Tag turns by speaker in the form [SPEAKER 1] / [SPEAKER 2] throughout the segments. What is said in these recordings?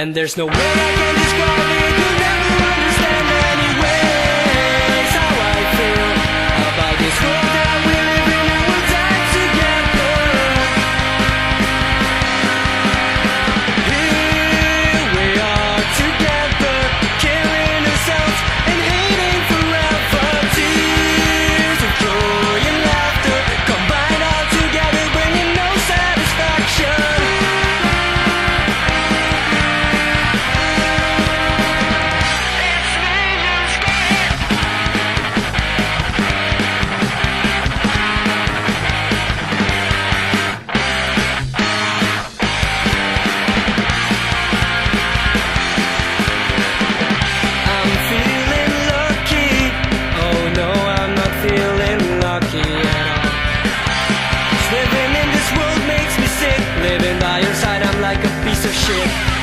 [SPEAKER 1] And there's no way I can describe it. You'll never understand anyways how I feel about this world that we live in, and we'll die together. Here we are together, killing ourselves and hating forever. Tears of joy and laughter combined all together, bringing no satisfaction.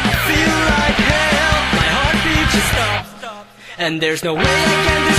[SPEAKER 1] I feel like hell, my heartbeat just stopped, and there's no way I can